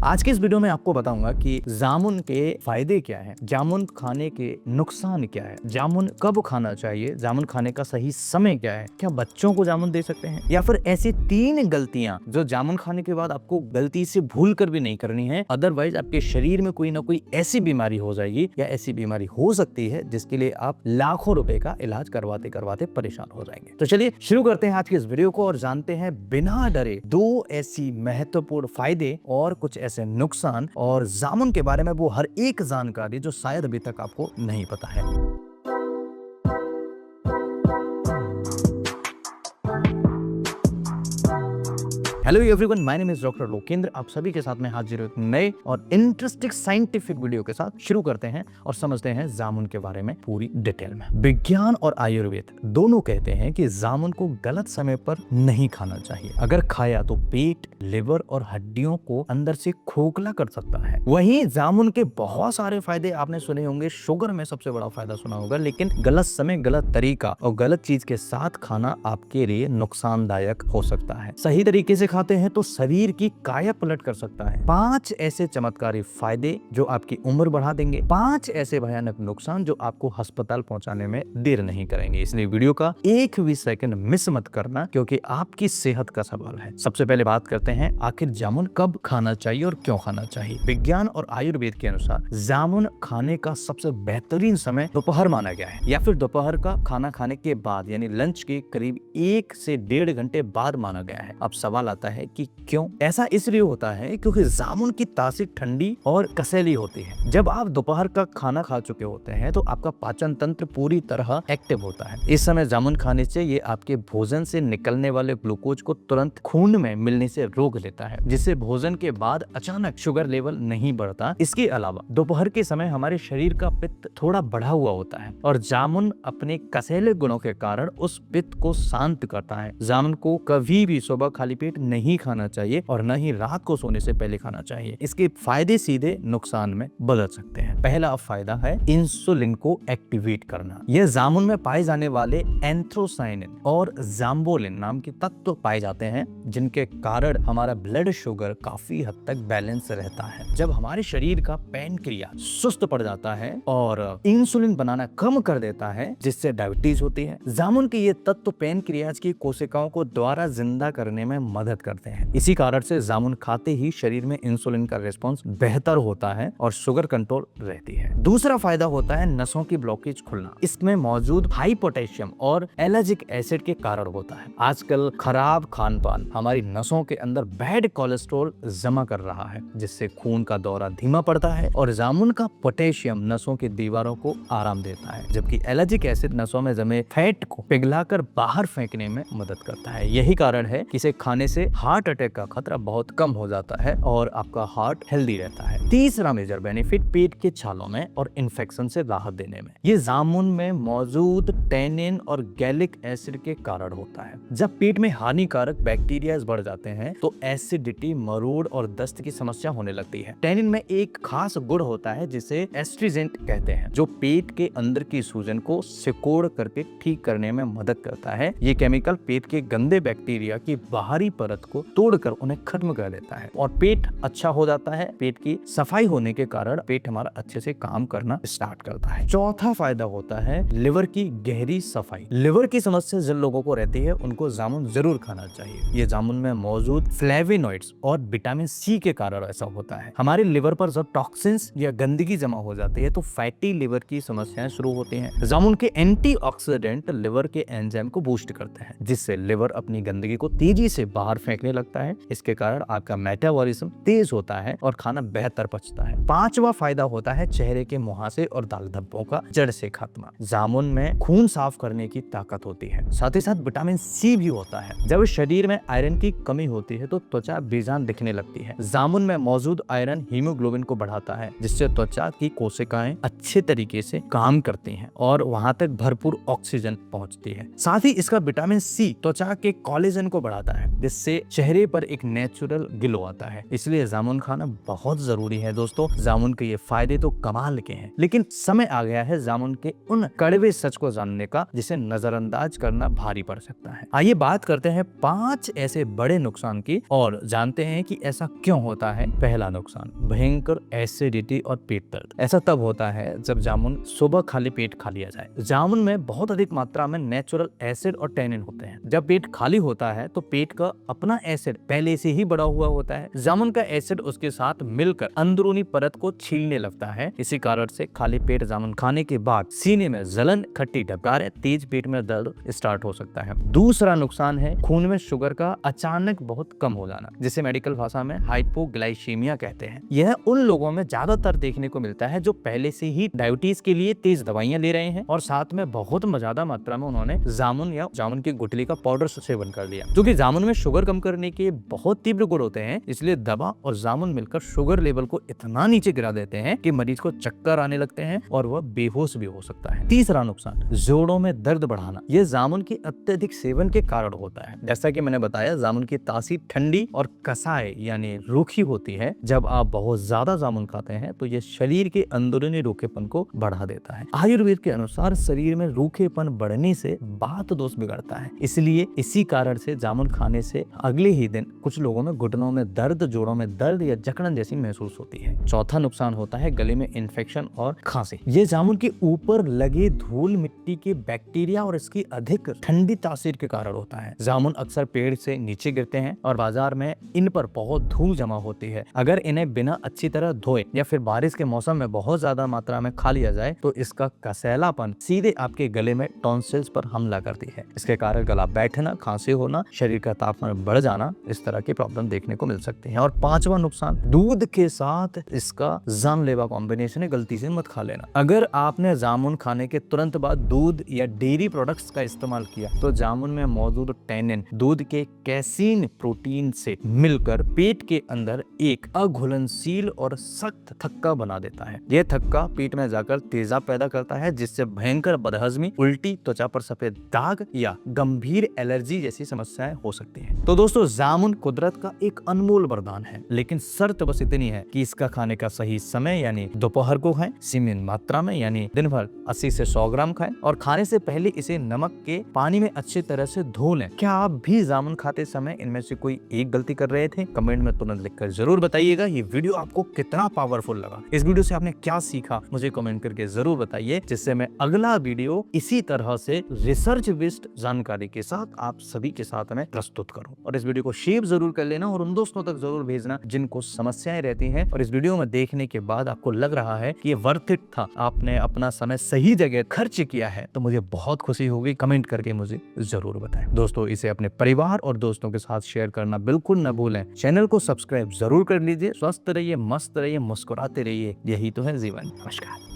आज के इस वीडियो में आपको बताऊंगा कि जामुन के फायदे क्या हैं, जामुन खाने के नुकसान क्या है, जामुन कब खाना चाहिए, जामुन खाने का सही समय क्या है, क्या बच्चों को जामुन दे सकते हैं, या फिर ऐसी 3 गलतियां जो जामुन खाने के बाद आपको गलती से भूल कर भी नहीं करनी है, अदरवाइज आपके शरीर में कोई ना कोई ऐसी बीमारी हो जाएगी या ऐसी बीमारी हो सकती है जिसके लिए आप लाखों रुपए का इलाज करवाते करवाते परेशान हो जाएंगे। तो चलिए शुरू करते हैं आज के इस वीडियो को और जानते हैं बिना डरे 2 ऐसी महत्वपूर्ण फायदे और कुछ ऐसे नुकसान और जामुन के बारे में वो हर एक जानकारी जो शायद अभी तक आपको नहीं पता है। Hello everyone, my name is doctor Lokendra. आप सभी के साथ में हाजिर हूं एक नए और इंटरेस्टिंग साइंटिफिक वीडियो के साथ। शुरू करते हैं और समझते हैं जामुन के बारे में पूरी डिटेल में। विज्ञान और आयुर्वेद दोनों कहते हैं कि जामुन को गलत समय पर नहीं खाना चाहिए। अगर खाया तो पेट, लिवर और हड्डियों को अंदर से खोखला कर सकता है। वहीं जामुन के बहुत सारे फायदे आपने सुने होंगे। शुगर में सबसे बड़ा फायदा सुना होगा, लेकिन गलत समय, गलत तरीका और गलत चीज के साथ खाना आपके लिए नुकसानदायक हो सकता है। सही तरीके से खाते हैं तो शरीर की काया पलट कर सकता है। 5 ऐसे चमत्कारी फायदे जो आपकी उम्र बढ़ा देंगे, 5 ऐसे भयानक नुकसान जो आपको अस्पताल पहुंचाने में देर नहीं करेंगे। इसलिए वीडियो का एक भी सेकंड मिस मत करना, क्योंकि आपकी सेहत का सवाल है। सबसे पहले बात करते हैं आखिर जामुन कब खाना चाहिए और क्यों खाना चाहिए। विज्ञान और आयुर्वेद के अनुसार जामुन खाने का सबसे बेहतरीन समय दोपहर माना गया है, या फिर दोपहर का खाना खाने के बाद यानी लंच के करीब 1 से 1.5 घंटे बाद माना गया है। अब सवाल आता है कि क्यों ऐसा इसलिए होता है क्योंकि जामुन की तासीर ठंडी और कसैली होती है। जब आप दोपहर का खाना खा चुके होते हैं तो आपका पाचन तंत्र पूरी तरह एक्टिव होता है। इस समय जामुन खाने से ये आपके भोजन से निकलने वाले ग्लूकोज को तुरंत खून में मिलने से रोक लेता है, जिससे भोजन के बाद अचानक शुगर लेवल नहीं बढ़ता। इसके अलावा दोपहर के समय हमारे शरीर का पित्त थोड़ा बढ़ा हुआ होता है और जामुन अपने कसैले गुणों के कारण उस पित्त को शांत करता है। जामुन को कभी भी सुबह खाली पेट नहीं खाना चाहिए और न ही रात को सोने से पहले खाना चाहिए। इसके फायदे सीधे नुकसान में बदल सकते हैं। पहला फायदा है इंसुलिन को एक्टिवेट करना। यह जामुन में पाए जाने वाले एंथ्रोसाइनिन और जाम्बोलिन नाम के तत्व पाए जाते हैं, जिनके कारण हमारा ब्लड शुगर काफी हद तक बैलेंस रहता है। जब हमारे शरीर का पैनक्रिया सुस्त पड़ जाता है और इंसुलिन बनाना कम कर देता है, जिससे डायबिटीज होती है। जामुन के ये तत्व पैनक्रियाज की कोशिकाओं को दोबारा जिंदा करने में मदद करते हैं। इसी कारण से जामुन खाते ही शरीर में इंसुलिन का रिस्पांस बेहतर होता है और शुगर कंट्रोल रहती है। दूसरा फायदा होता है नसों की ब्लॉकेज खुलना। इसमें मौजूद हाई पोटेशियम और एलर्जिक एसिड के कारण होता है। आजकल खराब खान पान हमारी नसों के अंदर बैड कोलेस्ट्रॉल जमा कर रहा है, जिससे खून का दौरा धीमा पड़ता है और जामुन का पोटेशियम नसों की दीवारों को आराम देता है, जबकि एलर्जिक एसिड नसों में जमे फैट को पिघलाकर बाहर फेंकने में मदद करता है। यही कारण है कि इसे खाने से हार्ट अटैक का खतरा बहुत कम हो जाता है और आपका हार्ट हेल्दी रहता है। तीसरा मेजर बेनिफिट पेट के छालों में और इन्फेक्शन से राहत देने में। ये जामुन में मौजूद टैनिन और गैलिक एसिड के कारण होता है। जब पेट में हानिकारक बैक्टीरिया बढ़ जाते हैं तो एसिडिटी, मरोड़ और दस्त की समस्या होने लगती है। टैनिन में एक खास गुण होता है जिसे एस्ट्रिजेंट कहते हैं, जो पेट के अंदर की सूजन को सिकोड़ करके ठीक करने में मदद करता है। ये केमिकल पेट के गंदे बैक्टीरिया की बाहरी परत को तोड़कर उन्हें खत्म कर देता है और पेट अच्छा हो जाता है। पेट की सफाई होने के कारण पेट हमारा अच्छे से काम करना स्टार्ट करता है। चौथा फायदा होता है लिवर की गहरी सफाई। लिवर की समस्या जिन लोगों को रहती है उनको जामुन जरूर खाना चाहिए। ये जामुन में मौजूद फ्लेवोनॉइड्स और विटामिन सी के कारण ऐसा होता है। हमारे लिवर पर जब टॉक्सिन्स या गंदगी जमा हो जाती है तो फैटी लिवर की समस्याएं शुरू होती हैं। जामुन के एंटीऑक्सीडेंट लिवर के एंजाइम को बूस्ट करते हैं, जिससे लिवर अपनी गंदगी को तेजी से बाहर फेंकने लगता है। इसके कारण आपका मेटाबॉलिज्म तेज होता है और खाना बेहतर पचता है। 5वां फायदा होता है चेहरे के मुहासे और दाग धब्बों का जड़ से खात्मा। जामुन में खून साफ करने की ताकत होती है, साथ ही साथ विटामिन सी भी होता है। जब शरीर में आयरन की कमी होती है तो त्वचा बेजान दिखने लगती है। जामुन में मौजूद आयरन हीमोग्लोबिन को बढ़ाता है, जिससे त्वचा की कोशिकाएं अच्छे तरीके से काम करती हैं और वहां तक भरपूर ऑक्सीजन पहुंचती है। साथ ही इसका विटामिन सी त्वचा के कोलेजन को बढ़ाता है, जिससे चेहरे पर एक नेचुरल ग्लो आता है। इसलिए जामुन खाना बहुत जरूरी है दोस्तों। जामुन के ये फायदे तो कमाल के हैं, लेकिन समय आ गया है जामुन के उन कड़वे सच को जानने का जिसे नजरअंदाज करना भारी पड़ सकता है। आइए बात करते हैं 5 ऐसे बड़े नुकसान की और जानते हैं कि ऐसा क्यों होता है। पहला नुकसान, भयंकर एसिडिटी और पेट दर्द। ऐसा तब होता है जब जामुन सुबह खाली पेट खा लिया जाए। जामुन में बहुत अधिक मात्रा में नेचुरल एसिड और टैनिन होते हैं। जब पेट खाली होता है तो पेट का अपना एसिड पहले से ही बढ़ा हुआ होता है। जामुन का एसिड उसके साथ मिलकर अंदरूनी परत को छीलने लगता है। इसी कारण से खाली पेट जामुन खाने के बाद सीने में जलन, खट्टी डकारें, तेज पेट में दर्द स्टार्ट हो सकता है। दूसरा नुकसान है खून में शुगर का अचानक बहुत कम हो जाना, जिसे मेडिकल भाषा में हाइपोग्लाइसीमिया कहते हैं। यह उन लोगों में ज्यादातर देखने को मिलता है जो पहले से ही डायबिटीज के लिए तेज दवाइयां ले रहे हैं और साथ में बहुत ज्यादा मात्रा में उन्होंने जामुन या जामुन की गुठली का पाउडर सेवन कर लिया। क्योंकि जामुन में शुगर कम करने के बहुत तीव्र गुण होते हैं, इसलिए दवा और जामुन मिलकर शुगर लेवल को इतना नीचे गिरा देते हैं कि मरीज को चक्कर आने लगते हैं और वह बेहोश भी हो सकता है। तीसरा नुकसान, जोड़ों में दर्द बढ़ाना। यह जामुन के अत्यधिक सेवन के कारण होता है। जैसा कि मैंने बताया, जामुन की तासीर ठंडी और कसाई यानी रूखी होती है। जब आप बहुत ज्यादा जामुन खाते हैं तो यह शरीर के अंदरूनी रूखेपन को बढ़ा देता है। आयुर्वेद के अनुसार शरीर में रूखेपन बढ़ने से बात दोष बिगड़ता है। इसलिए इसी कारण से जामुन खाने से अगले ही दिन कुछ लोगों में घुटनों में दर्द, जोड़ों में दर्द या जकड़न जैसी महसूस होती है। चौथा नुकसान होता है गले में इन्फेक्शन और खांसी। ये जामुन के ऊपर लगे धूल मिट्टी के बैक्टीरिया और इसकी अधिक ठंडी तासीर के कारण होता है। जामुन अक्सर पेड़ से नीचे गिरते हैं और बाजार में इन पर बहुत धूल जमा होती है। अगर इन्हें बिना अच्छी तरह धोए या फिर बारिश के मौसम में बहुत ज्यादा मात्रा में खा लिया जाए तो इसका कसैलापन सीधे आपके गले में टॉन्सिल्स पर हमला करती है। इसके कारण गला बैठना, खांसी होना, शरीर का तापमान बढ़ जाना, इस तरह की प्रॉब्लम देखने को मिल सकती है। और पांचवा नुकसान, दूध के साथ इसका जानलेवा कॉम्बिनेशन है, गलती से मत खा लेना। अगर आपने जामुन खाने के तुरंत बाद दूध या डेयरी प्रोडक्ट्स का इस्तेमाल किया तो जामुन में मौजूद टैनिन दूध के कैसीन प्रोटीन से मिलकर पेट के अंदर एक अघुलनशील और सख्त थक्का बना देता है। यह थक्का पेट में जाकर तेजाब पैदा करता है, जिससे भयंकर बदहजमी, उल्टी, त्वचा पर सफेद दाग या गंभीर एलर्जी जैसी समस्याएं हो सकती हैं। तो दोस्तों, जामुन कुदरत का एक अनमोल वरदान है, लेकिन शर्त बस इतनी है कि इसका खाने का सही समय यानी दोपहर को खाएं, सीमित मात्रा में यानी दिन भर 80 से 100 ग्राम खाएं और खाने से पहले इसे नमक के पानी में अच्छी तरह से धो लें। क्या आप भी जामुन खाते समय इनमें से कोई एक गलती कर रहे थे? कमेंट में तुरंत लिखकर जरूर बताइएगा। ये वीडियो आपको कितना पावरफुल लगा, इस वीडियो से आपने क्या सीखा, मुझे कमेंट करके जरूर बताइए, जिससे मैं अगला वीडियो इसी तरह से रिसर्च बेस्ड जानकारी के साथ आप सभी के साथ में प्रस्तुत करूं। और इस वीडियो को शेयर जरूर कर लेना और उन दोस्तों तक जरूर भेजना जिनको समस्याएं रहती हैं और इस वीडियो में देखने के बाद आपको लग रहा है कि ये वर्थ इट था, आपने अपना समय सही जगह खर्च किया है, तो मुझे बहुत खुशी होगी। कमेंट करके मुझे जरूर बताएं। दोस्तों, इसे अपने परिवार और दोस्तों के साथ शेयर करना बिल्कुल न भूलें। चैनल को सब्सक्राइब जरूर कर लीजिए। स्वस्थ रहिए, मस्त रहिए, मुस्कुराते रहिए, यही तो है जीवन। नमस्कार।